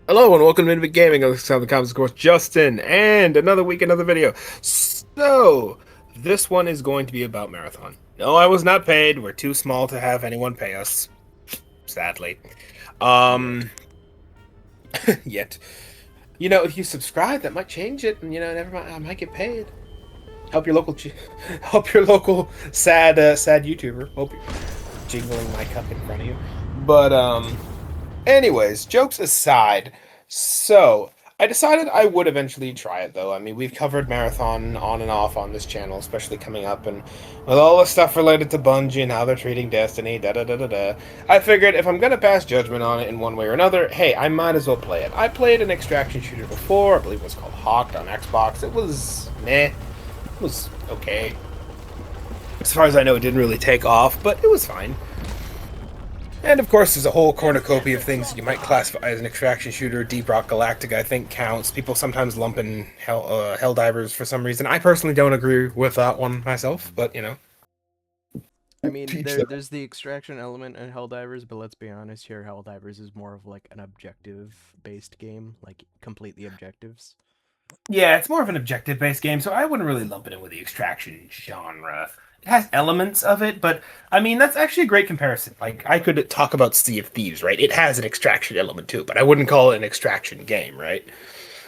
Hello and welcome to Infinite Gaming. I'm the comments, of course, Justin, and another week, another video. So, this one is going to be about Marathon. No, I was not paid. We're too small to have anyone pay us, sadly. Yet. Um, yet. If you subscribe, that might change it, and never mind, I might get paid. Help your local, help your local sad YouTuber. Hope you're jingling my cup in front of you. But anyways, jokes aside, so I decided I would eventually try it though. I mean, we've covered Marathon on and off on this channel, especially coming up, and with all the stuff related to Bungie and how they're treating Destiny, da da da da da. I figured if I'm gonna pass judgment on it in one way or another, hey, I might as well play it. I played an extraction shooter before. I believe it was called Hawk on Xbox. It was meh. It was okay. As far as I know, it didn't really take off, but it was fine. And of course, there's a whole cornucopia of things that you might classify as an extraction shooter. Deep Rock Galactic, I think, counts. People sometimes lump in Helldivers for some reason. I personally don't agree with that one myself, but I mean, teach there them. there's the extraction element in Helldivers, but let's be honest here, Helldivers is more of like an objective-based game, like completely objectives. Yeah, it's more of an objective-based game, so I wouldn't really lump it in with the extraction genre. It has elements of it, but I mean that's actually a great comparison. Like I could talk about Sea of Thieves, right? It has an extraction element too, but I wouldn't call it an extraction game, right?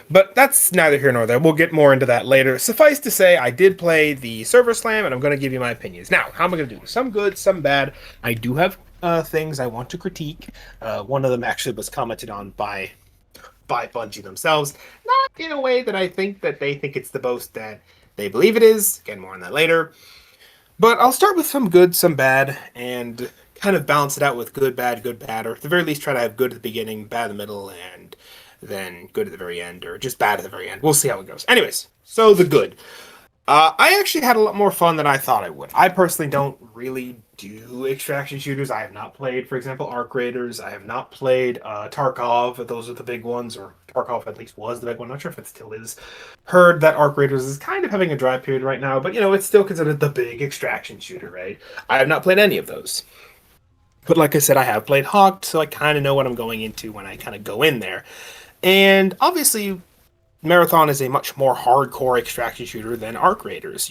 But that's neither here nor there. We'll get more into that later. Suffice to say, I did play the server slam, and I'm going to give you my opinions. Now, how am I going to do this? Some good, some bad. I do have things I want to critique. One of them actually was commented on by Bungie themselves, not in a way that I think that they think it's the boast that they believe it is. Again, more on that later. But I'll start with some good, some bad, and kind of balance it out with good, bad, or at the very least try to have good at the beginning, bad in the middle, and then good at the very end, or just bad at the very end. We'll see how it goes. Anyways, so the good. I actually had a lot more fun than I thought I would. I personally don't really do extraction shooters. I have not played, for example, Arc Raiders. I have not played Tarkov. Those are the big ones, or Tarkov at least was the big one. Not sure if it still is. Heard that Arc Raiders is kind of having a dry period right now, but it's still considered the big extraction shooter, right? I have not played any of those. But like I said, I have played Hawk, so I kind of know what I'm going into when I kind of go in there. And obviously, Marathon is a much more hardcore extraction shooter than Arc Raiders.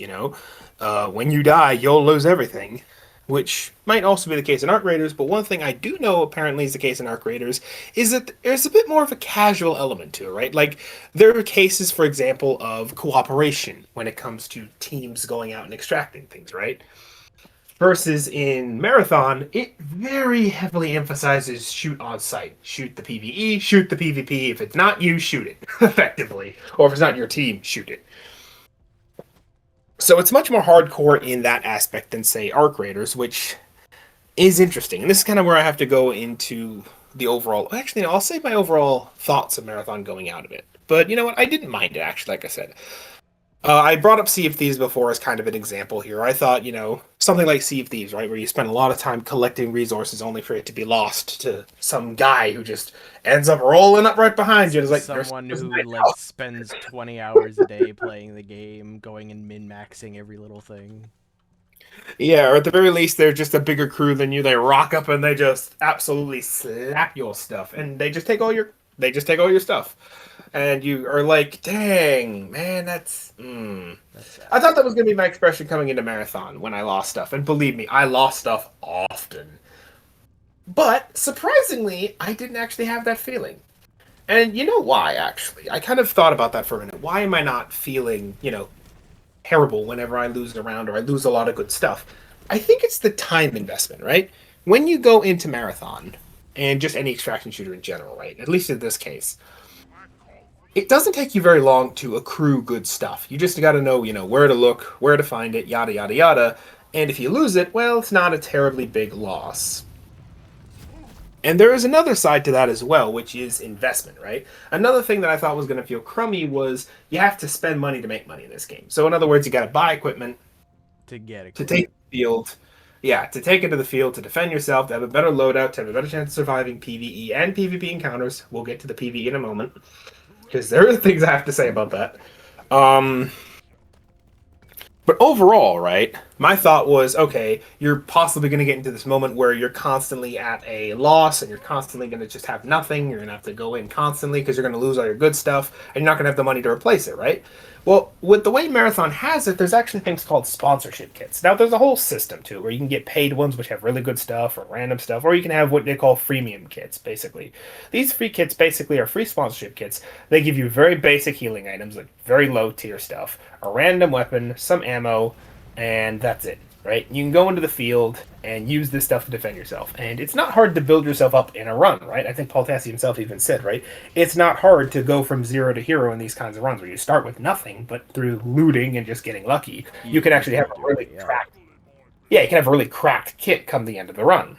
When you die, you'll lose everything, which might also be the case in Arc Raiders, but one thing I do know apparently is the case in Arc Raiders is that there's a bit more of a casual element to it, right? Like, there are cases, for example, of cooperation when it comes to teams going out and extracting things, right? Versus in Marathon, it very heavily emphasizes shoot on sight. Shoot the PvE, shoot the PvP. If it's not you, shoot it, effectively. Or if it's not your team, shoot it. So it's much more hardcore in that aspect than, say, Arc Raiders, which is interesting. And this is kind of where I have to go into the overall. Actually, no, I'll save my overall thoughts of Marathon going out of it. But you know what? I didn't mind it, actually, like I said. I brought up Sea of Thieves before as kind of an example here. I thought, something like Sea of Thieves, right, where you spend a lot of time collecting resources only for it to be lost to some guy who just ends up rolling up right behind you. And it's like, Someone there's who my like house. spends 20 hours a day playing the game, going and min-maxing every little thing. Yeah, or at the very least, they're just a bigger crew than you. They rock up and they just absolutely slap your stuff, and they just take all your stuff, and you are like, "Dang, man, that's." That's I sad. thought that was gonna be my expression coming into Marathon when I lost stuff, and believe me, I lost stuff often. But surprisingly, I didn't actually have that feeling. And you know why, actually? I kind of thought about that for a minute. Why am I not feeling, terrible whenever I lose a round or I lose a lot of good stuff? I think it's the time investment, right? When you go into Marathon, and just any extraction shooter in general, right? At least in this case, it doesn't take you very long to accrue good stuff. You just got to know, where to look, where to find it, yada, yada, yada. And if you lose it, well, it's not a terribly big loss. And there is another side to that as well, which is investment, right? Another thing that I thought was going to feel crummy was you have to spend money to make money in this game. So, in other words, you got to buy equipment To get to take equipment. the field. Yeah, to take it to the field, to defend yourself, to have a better loadout, to have a better chance of surviving PvE and PvP encounters. We'll get to the PvE in a moment, because there are things I have to say about that. Um, But overall, right, my thought was, okay, you're possibly going to get into this moment where you're constantly at a loss and you're constantly going to just have nothing. You're going to have to go in constantly because you're going to lose all your good stuff and you're not going to have the money to replace it, right? Well, with the way Marathon has it, there's actually things called sponsorship kits. Now, there's a whole system to it where you can get paid ones which have really good stuff or random stuff, or you can have what they call freemium kits, basically. These free kits basically are free sponsorship kits. They give you very basic healing items, like very low tier stuff, a random weapon, some ammo, and that's it, right? You can go into the field and use this stuff to defend yourself. And it's not hard to build yourself up in a run, right? I think Paul Tassi himself even said, right? It's not hard to go from zero to hero in these kinds of runs where you start with nothing, but through looting and just getting lucky, you can actually have a really cracked, yeah, you can have a really cracked kit come the end of the run.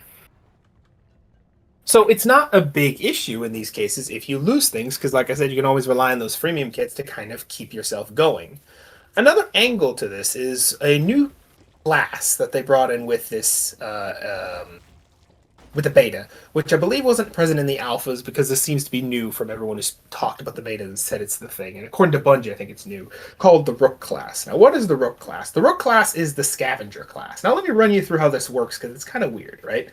So it's not a big issue in these cases if you lose things, because like I said, you can always rely on those freemium kits to kind of keep yourself going. Another angle to this is a new class that they brought in with this with the beta, which I believe wasn't present in the alphas because this seems to be new from everyone who's talked about the beta and said it's the thing. And according to Bungie, I think it's new, called the Rook class. Now, what is the Rook class? The Rook class is the scavenger class. Now, let me run you through how this works because it's kind of weird, right?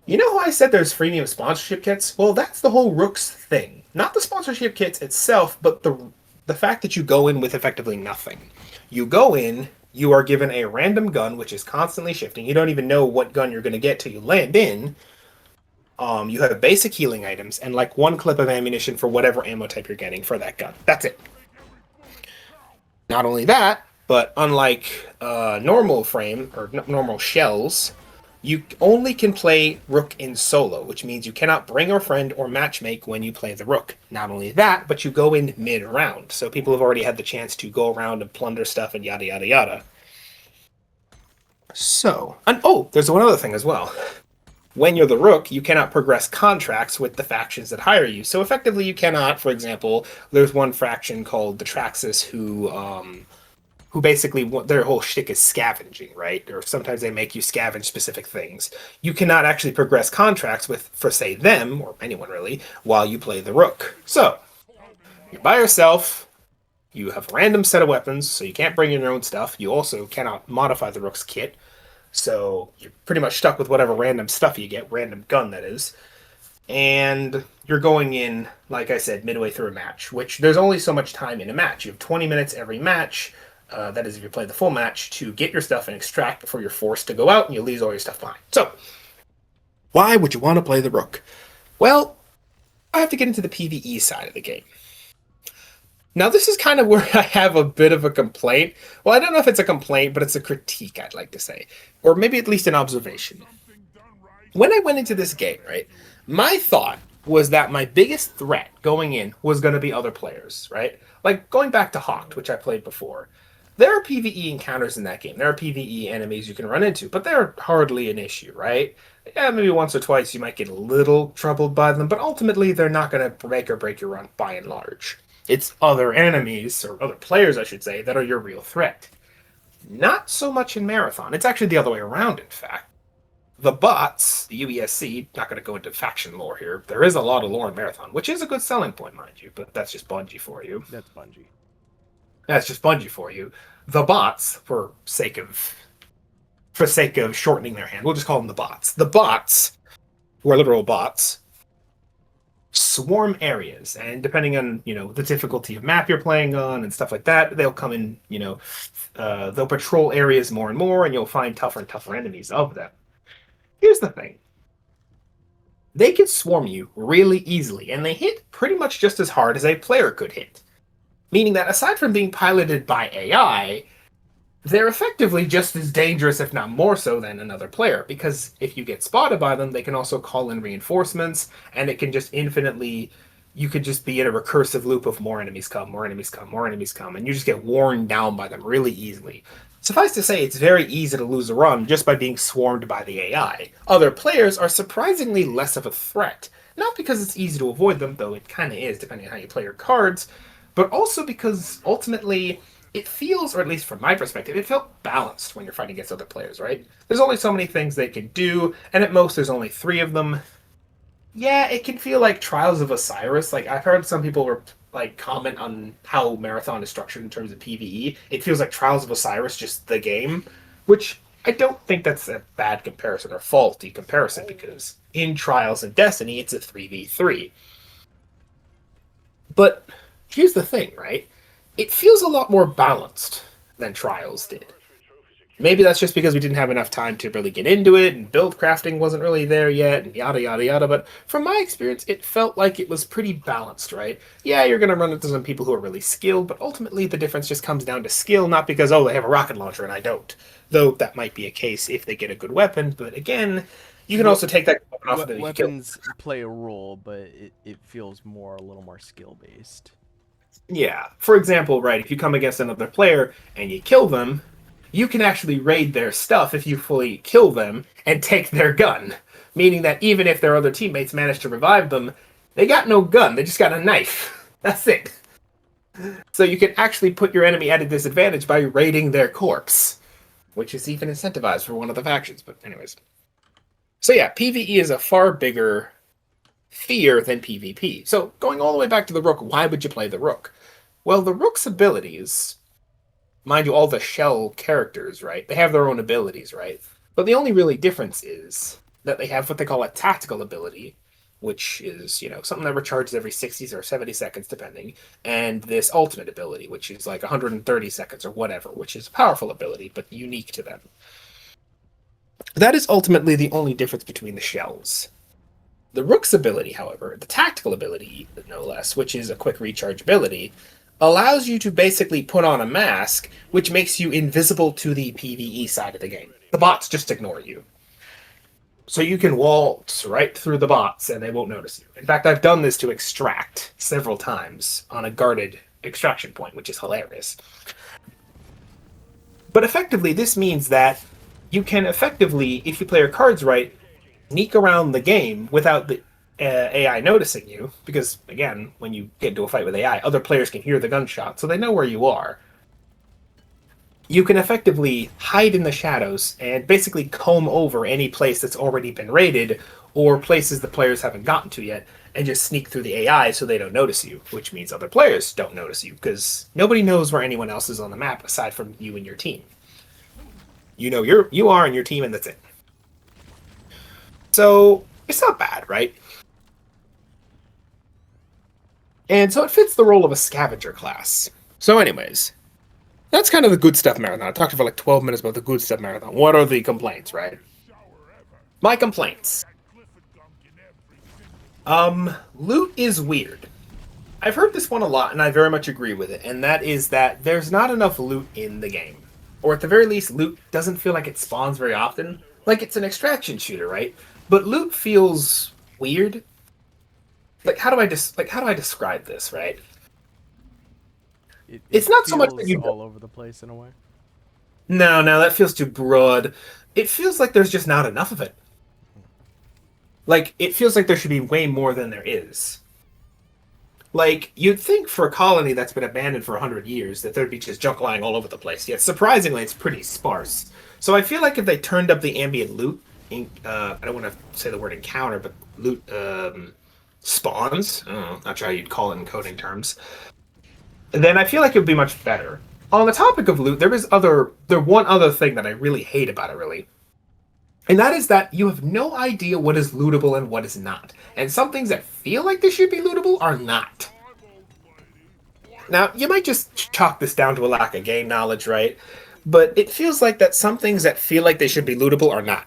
You know how I said there's freemium sponsorship kits? Well, that's the whole Rooks thing. Not the sponsorship kits itself, but the fact that you go in with effectively nothing. You go in, you are given a random gun, which is constantly shifting. You don't even know what gun you're going to get till you land in. You have basic healing items and like one clip of ammunition for whatever ammo type you're getting for that gun. That's it. Not only that, but unlike normal frame or normal shells, you only can play Rook in solo, which means you cannot bring a friend or matchmake when you play the Rook. Not only that, but you go in mid-round, so people have already had the chance to go around and plunder stuff and yada yada yada. So, and oh, there's one other thing as well. When you're the Rook, you cannot progress contracts with the factions that hire you. So effectively, you cannot, for example, there's one faction called the Traxxas who basically their whole shtick is scavenging, right? Or sometimes they make you scavenge specific things. You cannot actually progress contracts with, for say, them, or anyone really, while you play the Rook. So, you're by yourself, you have a random set of weapons, so you can't bring in your own stuff. You also cannot modify the Rook's kit, so you're pretty much stuck with whatever random stuff you get, random gun that is. And you're going in, like I said, midway through a match, which there's only so much time in a match. You have 20 minutes every match. That is, if you play the full match, to get your stuff and extract before you're forced to go out and you lose all your stuff behind. So, why would you want to play the Rook? Well, I have to get into the PvE side of the game. Now, this is kind of where I have a bit of a complaint. Well, I don't know if it's a complaint, but it's a critique, I'd like to say. Or maybe at least an observation. When I went into this game, right, my thought was that my biggest threat going in was going to be other players, right? Like, going back to Hawked, which I played before. There are PvE encounters in that game. There are PvE enemies you can run into, but they're hardly an issue, right? Yeah, maybe once or twice you might get a little troubled by them, but ultimately they're not going to make or break your run by and large. It's other enemies, or other players, I should say, that are your real threat. Not so much in Marathon. It's actually the other way around, in fact. The bots, the UESC, not going to go into faction lore here. There is a lot of lore in Marathon, which is a good selling point, mind you, but that's just Bungie for you. That's Bungie. That's just Bungie for you. The bots, for sake of shortening their hand, we'll just call them the bots. The bots, who are literal bots, swarm areas, and depending on the difficulty of map you're playing on and stuff like that, they'll come in. They'll patrol areas more and more, and you'll find tougher and tougher enemies of them. Here's the thing. They can swarm you really easily, and they hit pretty much just as hard as a player could hit. Meaning that aside from being piloted by AI, they're effectively just as dangerous, if not more so, than another player. Because if you get spotted by them, they can also call in reinforcements, and it can just infinitely... You could just be in a recursive loop of more enemies come, more enemies come, more enemies come, and you just get worn down by them really easily. Suffice to say, it's very easy to lose a run just by being swarmed by the AI. Other players are surprisingly less of a threat. Not because it's easy to avoid them, though it kind of is, depending on how you play your cards, but also because ultimately it feels, or at least from my perspective, it felt balanced when you're fighting against other players, right? There's only so many things they can do, and at most there's only 3 of them. Yeah, it can feel like Trials of Osiris. Like, I've heard some people were like comment on how Marathon is structured in terms of PvE. It feels like Trials of Osiris just the game, which I don't think that's a bad comparison or faulty comparison because in Trials and Destiny it's a 3v3. But here's the thing, right? It feels a lot more balanced than Trials did. Maybe that's just because we didn't have enough time to really get into it, and build crafting wasn't really there yet, and yada yada yada. But from my experience, it felt like it was pretty balanced, right? Yeah, you're going to run into some people who are really skilled, but ultimately the difference just comes down to skill, not because, oh, they have a rocket launcher and I don't. Though that might be a case if they get a good weapon, but again, you can also take that weapon off of them. Weapons play a role, but it feels a little more skill based. Yeah. For example, right, if you come against another player and you kill them, you can actually raid their stuff if you fully kill them and take their gun. Meaning that even if their other teammates manage to revive them, they got no gun, they just got a knife. That's it. So you can actually put your enemy at a disadvantage by raiding their corpse, which is even incentivized for one of the factions. But anyways. So yeah, PvE is a far bigger fear than PvP. So going all the way back to the Rook, why would you play the Rook? Well, the Rook's abilities, mind you, all the shell characters, right? They have their own abilities, right? But the only really difference is that they have what they call a tactical ability, which is, something that recharges every 60 or 70 seconds, depending, and this ultimate ability, which is like 130 seconds or whatever, which is a powerful ability, but unique to them. That is ultimately the only difference between the shells. The Rook's ability, however, the tactical ability, no less, which is a quick recharge ability, allows you to basically put on a mask, which makes you invisible to the PvE side of the game. The bots just ignore you. So you can waltz right through the bots and they won't notice you. In fact, I've done this to extract several times on a guarded extraction point, which is hilarious. But effectively, this means that you can effectively, if you play your cards right, sneak around the game without the AI noticing you, because again, when you get into a fight with AI, other players can hear the gunshot, so they know where you are. You can effectively hide in the shadows and basically comb over any place that's already been raided or places the players haven't gotten to yet, and just sneak through the AI so they don't notice you, which means other players don't notice you, because nobody knows where anyone else is on the map aside from you and your team. You are and your team, and that's it. So it's not bad, right? And so it fits the role of a scavenger class. So anyways, that's kind of the good stuff marathon. I talked for like 12 minutes about the good stuff marathon. What are the complaints, right? My complaints. Loot is weird. I've heard this one a lot, and I very much agree with it, and that is that there's not enough loot in the game. Or at the very least, loot doesn't feel like it spawns very often. Like, it's an extraction shooter, right? But loot feels weird. Like, how do I describe this, right? It's not so much that you all over the place in a way. No, that feels too broad. It feels like there's just not enough of it. Like, it feels like there should be way more than there is. Like, you'd think for a colony that's been abandoned for 100 years that there'd be just junk lying all over the place. Yet, surprisingly, it's pretty sparse. So I feel like if they turned up the ambient loot, I don't want to say the word encounter, but loot spawns, I don't know, not sure how you'd call it in coding terms, then I feel like it would be much better. On the topic of loot, there's one other thing that I really hate about it, really. And that is that you have no idea what is lootable and what is not. And some things that feel like they should be lootable are not. Now, you might just chalk this down to a lack of game knowledge, right? But it feels like that some things that feel like they should be lootable are not.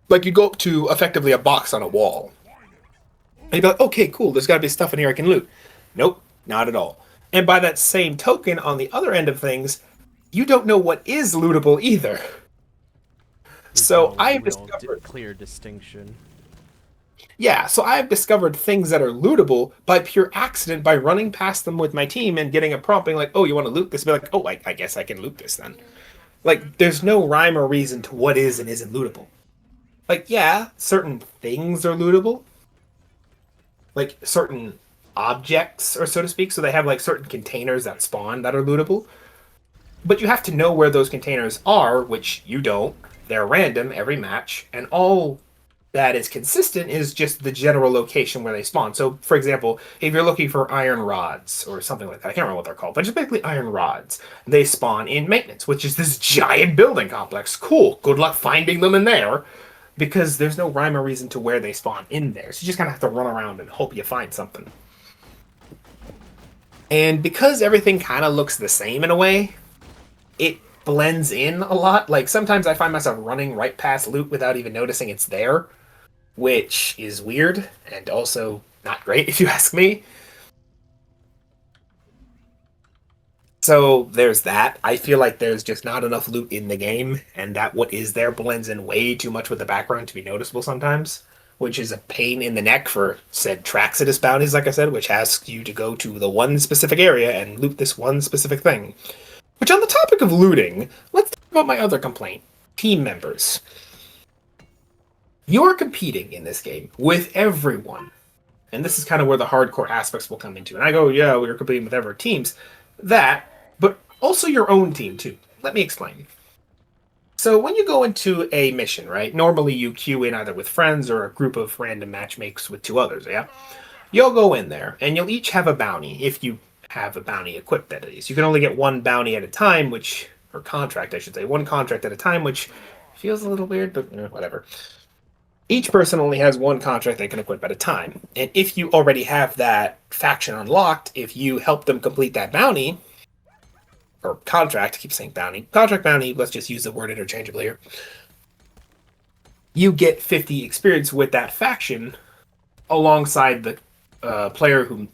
Like, you go up to, effectively, a box on a wall. And you'd be like, okay, cool, there's gotta be stuff in here I can loot. Nope, not at all. And by that same token, on the other end of things, you don't know what is lootable either. So I have discovered clear distinction. Yeah, so I have discovered things that are lootable by pure accident by running past them with my team and getting a prompt being like, oh, you want to loot this? Be like, oh, I guess I can loot this then. Like, there's no rhyme or reason to what is and isn't lootable. Like, yeah, certain things are lootable. Like, certain objects, or so to speak. So they have, like, certain containers that spawn that are lootable. But you have to know where those containers are, which you don't. They're random every match, and all that is consistent is just the general location where they spawn. So, for example, if you're looking for iron rods or something like that, I can't remember what they're called, but just basically iron rods, they spawn in maintenance, which is this giant building complex. Cool. Good luck finding them in there because there's no rhyme or reason to where they spawn in there. So you just kind of have to run around and hope you find something. And because everything kind of looks the same in a way, it blends in a lot. Like sometimes I find myself running right past loot without even noticing it's there, which is weird and also not great if you ask me. So there's that. I feel like there's just not enough loot in the game, and that what is there blends in way too much with the background to be noticeable sometimes, which is a pain in the neck for said Traxidus bounties, like I said, which asks you to go to the one specific area and loot this one specific thing. Which, on the topic of looting, let's talk about my other complaint. Team members. You're competing in this game with everyone. And this is kind of where the hardcore aspects will come into. And I go, yeah, we were competing with other teams. That, but also your own team, too. Let me explain. So when you go into a mission, right, normally you queue in either with friends or a group of random matchmakes with two others, yeah? You'll go in there, and you'll each have a bounty, if you have a bounty equipped, that is. You can only get one bounty at a time, or contract, I should say, one contract at a time, which feels a little weird, but whatever. Each person only has one contract they can equip at a time. And if you already have that faction unlocked, if you help them complete that bounty, or contract, I keep saying bounty, contract bounty, let's just use the word interchangeably here, you get 50 experience with that faction alongside the player who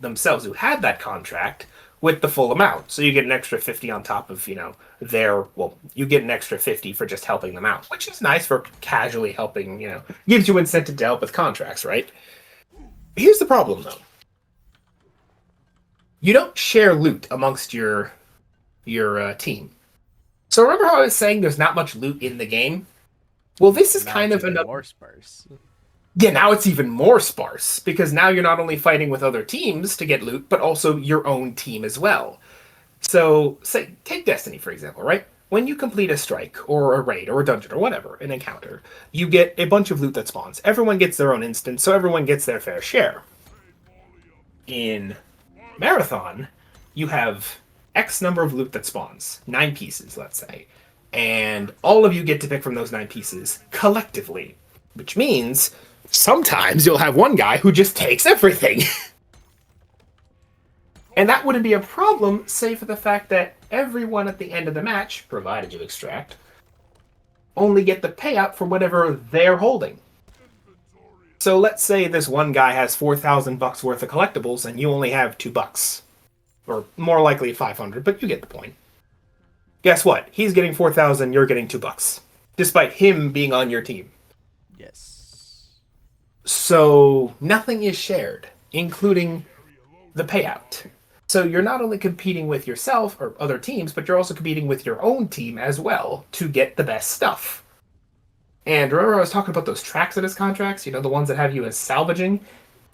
had that contract with the full amount. So you get an extra 50 on top of, you get an extra 50 for just helping them out, which is nice for casually helping, gives you incentive to help with contracts, right? Here's the problem, though. You don't share loot amongst your team. So remember how I was saying there's not much loot in the game? Well, this is kind of another... more sparse. Yeah, now it's even more sparse, because now you're not only fighting with other teams to get loot, but also your own team as well. So, take Destiny, for example, right? When you complete a strike, or a raid, or a dungeon, or whatever, an encounter, you get a bunch of loot that spawns. Everyone gets their own instance, so everyone gets their fair share. In Marathon, you have X number of loot that spawns. 9 pieces, let's say. And all of you get to pick from those 9 pieces, collectively. Which means... sometimes you'll have one guy who just takes everything. And that wouldn't be a problem, save for the fact that everyone at the end of the match, provided you extract, only get the payout for whatever they're holding. So let's say this one guy has $4,000 worth of collectibles and you only have $2. Or more likely 500, but you get the point. Guess what? He's getting 4,000, you're getting $2. Despite him being on your team. Yes. So nothing is shared, including the payout. So you're not only competing with yourself or other teams, but you're also competing with your own team as well to get the best stuff. And remember I was talking about those Traxidus contracts, the ones that have you as salvaging?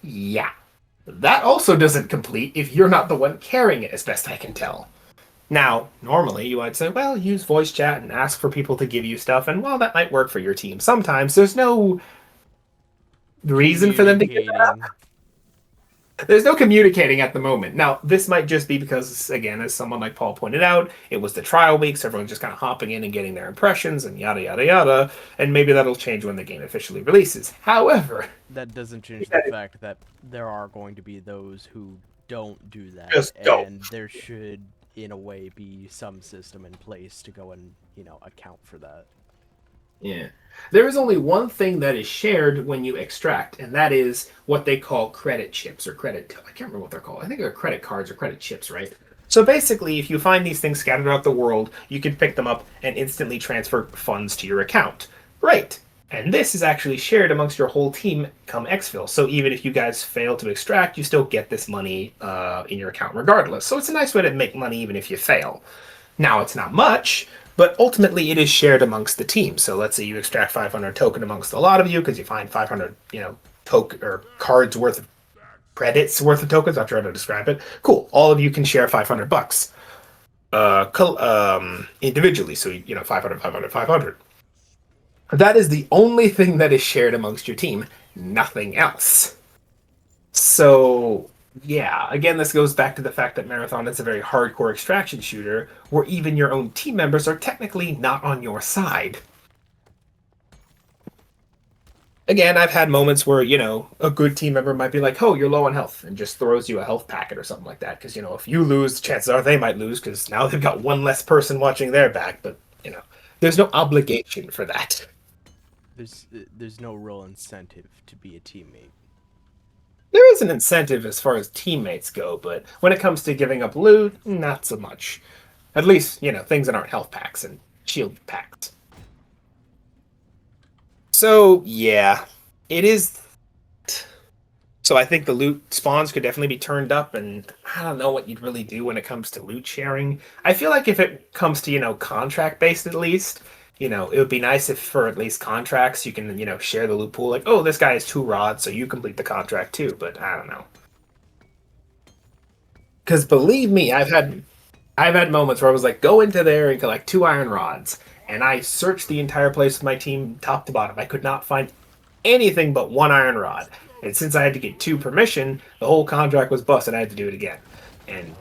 Yeah. That also doesn't complete if you're not the one carrying it, as best I can tell. Now, normally you might say, well, use voice chat and ask for people to give you stuff, and well, that might work for your team. Sometimes there's no reason for them to get that up. There's no communicating at the moment. Now, this might just be because, again, as someone like Paul pointed out, it was the trial week, so everyone's just kind of hopping in and getting their impressions and yada, yada, yada, and maybe that'll change when the game officially releases. However... that doesn't change the fact that there are going to be those who don't do that, and there should, in a way, be some system in place to go and, account for that. Yeah. There is only one thing that is shared when you extract, and that is what they call credit chips or credit... I can't remember what they're called. I think they're credit cards or credit chips, right? So basically, if you find these things scattered throughout the world, you can pick them up and instantly transfer funds to your account. Great. And this is actually shared amongst your whole team come exfil. So even if you guys fail to extract, you still get this money in your account regardless. So it's a nice way to make money even if you fail. Now, it's not much... but ultimately, it is shared amongst the team. So let's say you extract 500 token amongst a lot of you because you find 500, token or cards worth of credits worth of tokens. I'll try to describe it. Cool. All of you can share $500 individually. So 500, 500, 500. That is the only thing that is shared amongst your team, nothing else. So, yeah, again, this goes back to the fact that Marathon is a very hardcore extraction shooter where even your own team members are technically not on your side. Again, I've had moments where, a good team member might be like, oh, you're low on health, and just throws you a health packet or something like that. Because, if you lose, chances are they might lose because now they've got one less person watching their back. But, there's no obligation for that. There's no real incentive to be a teammate. There is an incentive as far as teammates go, but when it comes to giving up loot, not so much. At least, things that aren't health packs and shield packs. So, yeah, it is. So I think the loot spawns could definitely be turned up, and I don't know what you'd really do when it comes to loot sharing. I feel like if it comes to, contract based at least, it would be nice if for at least contracts you can, share the loot pool. Like, oh, this guy has 2 rods, so you complete the contract too, but I don't know. Because believe me, I've had moments where I was like, go into there and collect 2 iron rods, and I searched the entire place with my team top to bottom. I could not find anything but 1 iron rod. And since I had to get 2 permission, the whole contract was busted. I had to do it again. And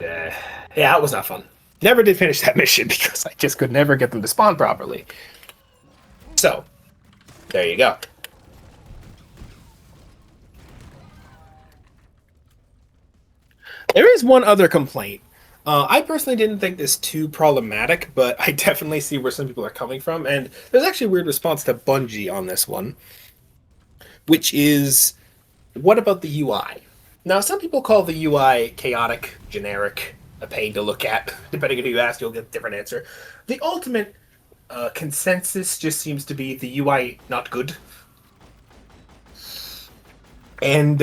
yeah, it was not fun. Never did finish that mission because I just could never get them to spawn properly. So, there you go. There is one other complaint. I personally didn't think this too problematic, but I definitely see where some people are coming from. And there's actually a weird response to Bungie on this one, which is, what about the UI? Now, some people call the UI chaotic, generic, a pain to look at. Depending on who you ask, you'll get a different answer. The ultimate consensus just seems to be the UI not good. And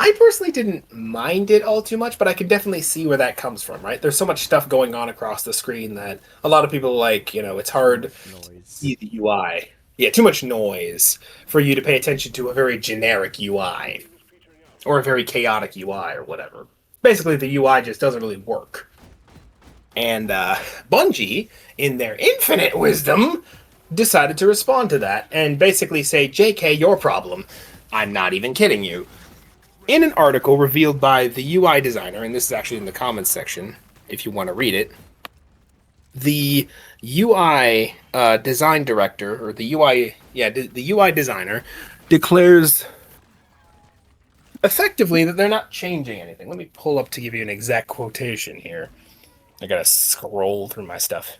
I personally didn't mind it all too much, but I could definitely see where that comes from, right? There's so much stuff going on across the screen that a lot of people like, it's hard to see the UI. Yeah, too much noise for you to pay attention to a very generic UI or a very chaotic UI or whatever. Basically, the UI just doesn't really work. And Bungie, in their infinite wisdom, decided to respond to that and basically say, JK, your problem. I'm not even kidding you. In an article revealed by the UI designer, and this is actually in the comments section if you want to read it, the UI design director, or the UI designer, declares effectively that they're not changing anything. Let me pull up to give you an exact quotation here. I gotta scroll through my stuff.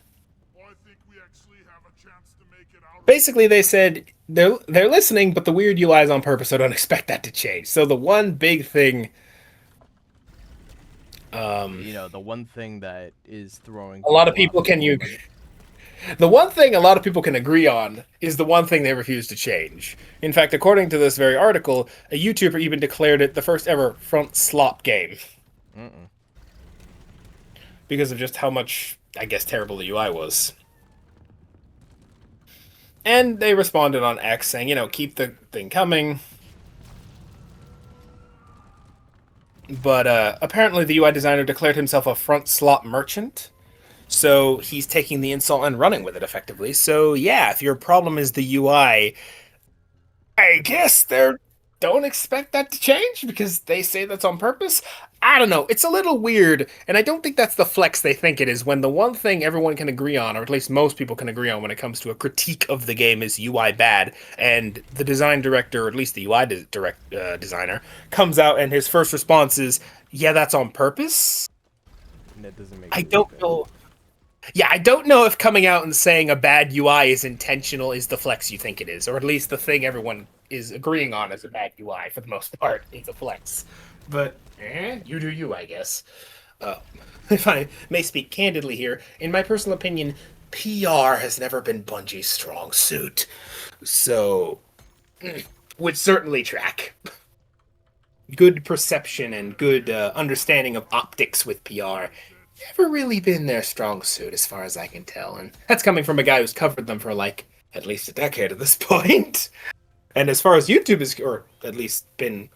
Basically, they said they're listening, but the weird UI is on purpose, so don't expect that to change. So the one big thing, the one thing that is throwing a lot of people the one thing a lot of people can agree on is the one thing they refuse to change. In fact, according to this very article, a YouTuber even declared it the first ever front slot game. Because of just how much, I guess, terrible the UI was. And they responded on X saying, keep the thing coming. But apparently the UI designer declared himself a front slot merchant. So he's taking the insult and running with it effectively. So yeah, if your problem is the UI, I guess don't expect that to change because they say that's on purpose. I don't know. It's a little weird, and I don't think that's the flex they think it is when the one thing everyone can agree on, or at least most people can agree on when it comes to a critique of the game, is UI bad, and the design director, or at least the UI designer, comes out and his first response is, yeah, that's on purpose? And that doesn't make I don't know. Yeah, I don't know if coming out and saying a bad UI is intentional is the flex you think it is, or at least the thing everyone is agreeing on as a bad UI for the most part is a flex. But, you do you, I guess. If I may speak candidly here, in my personal opinion, PR has never been Bungie's strong suit. So, would certainly track. Good perception and good understanding of optics with PR never really been their strong suit as far as I can tell. And that's coming from a guy who's covered them for like at least a decade at this point. And as far as YouTube is, or at least been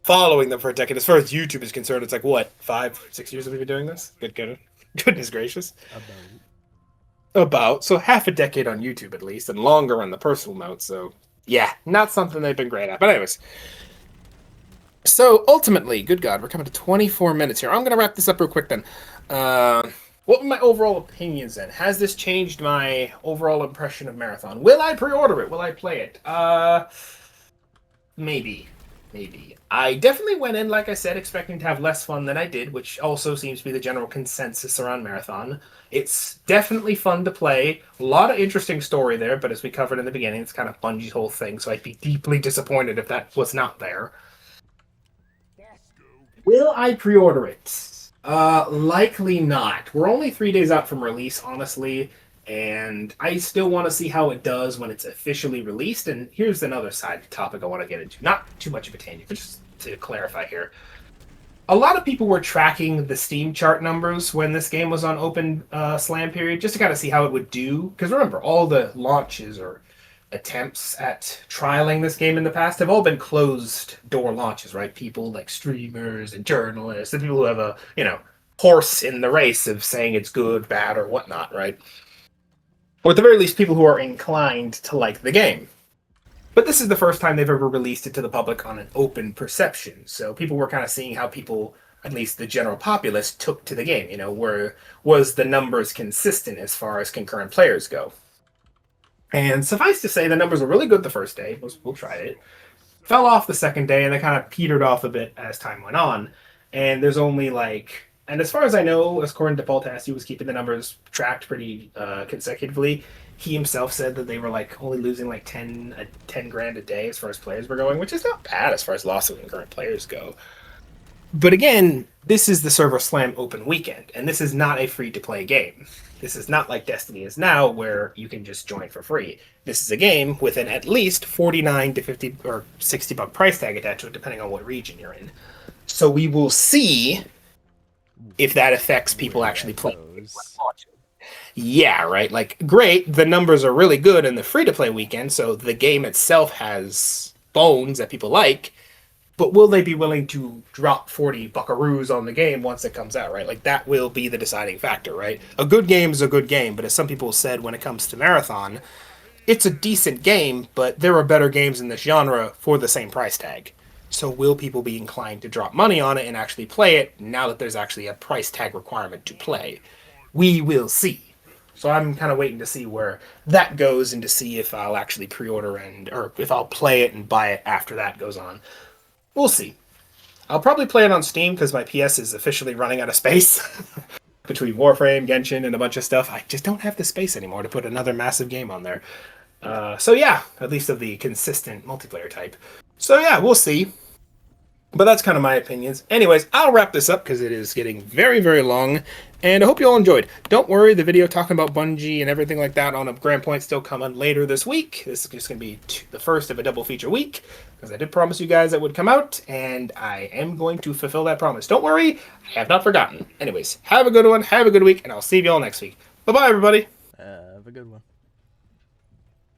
following them for a decade, as far as YouTube is concerned, it's like, what, 5, 6 years have we been doing this? Goodness gracious. So half a decade on YouTube at least, and longer on the personal note. So yeah, not something they've been great at. But anyways, so ultimately, good God, we're coming to 24 minutes here. I'm gonna wrap this up real quick then. What were my overall opinions then? Has this changed my overall impression of Marathon? Will I pre-order it? Will I play it? Maybe. Maybe. I definitely went in, like I said, expecting to have less fun than I did, which also seems to be the general consensus around Marathon. It's definitely fun to play. A lot of interesting story there, but as we covered in the beginning, it's kind of Bungie's whole thing, so I'd be deeply disappointed if that was not there. Will I pre-order it? Likely not. We're only 3 days out from release, honestly, and I still want to see how it does when it's officially released. And here's another side topic I want to get into. Not too much of a tangent, but just to clarify here. A lot of people were tracking the Steam chart numbers when this game was on open slam period, just to kind of see how it would do. Because remember, all the launches or attempts at trialing this game in the past have all been closed door launches, right? People like streamers and journalists and people who have a, horse in the race of saying it's good, bad, or whatnot, right? Or at the very least, people who are inclined to like the game. But this is the first time they've ever released it to the public on an open perception. So people were kind of seeing how people, at least the general populace, took to the game. Was the numbers consistent as far as concurrent players go? And suffice to say, the numbers were really good the first day. We'll try it. Fell off the second day, and they kind of petered off a bit as time went on. And there's only and as far as I know, according to Paul Tassi, was keeping the numbers tracked pretty consecutively. He himself said that they were only losing 10 grand a day as far as players were going, which is not bad as far as loss of concurrent players go. But again, this is the Server Slam open weekend, and this is not a free-to-play game. This is not like Destiny is now, where you can just join for free. This is a game with an at least $49 to $50 or $60 price tag attached to it, depending on what region you're in. So we will see if that affects people actually playing. Yeah, right. Great, the numbers are really good in the free-to-play weekend, so the game itself has bones that people like. But will they be willing to drop 40 buckaroos on the game once it comes out, right? That will be the deciding factor, right? A good game is a good game, but as some people said when it comes to Marathon, it's a decent game, but there are better games in this genre for the same price tag. So will people be inclined to drop money on it and actually play it now that there's actually a price tag requirement to play? We will see. So I'm kind of waiting to see where that goes and to see if I'll actually pre-order or if I'll play it and buy it after that goes on. We'll see. I'll probably play it on Steam because my PS is officially running out of space. Between Warframe, Genshin, and a bunch of stuff, I just don't have the space anymore to put another massive game on there. So yeah, at least of the consistent multiplayer type. So yeah, we'll see. But that's kind of my opinions. Anyways, I'll wrap this up because it is getting very, very long. And I hope you all enjoyed. Don't worry, the video talking about Bungie and everything like that on a Grand Point still coming later this week. This is just going to be the first of a double feature week. Because I did promise you guys that would come out. And I am going to fulfill that promise. Don't worry, I have not forgotten. Anyways, have a good one, have a good week, and I'll see you all next week. Bye-bye, everybody. Have a good one.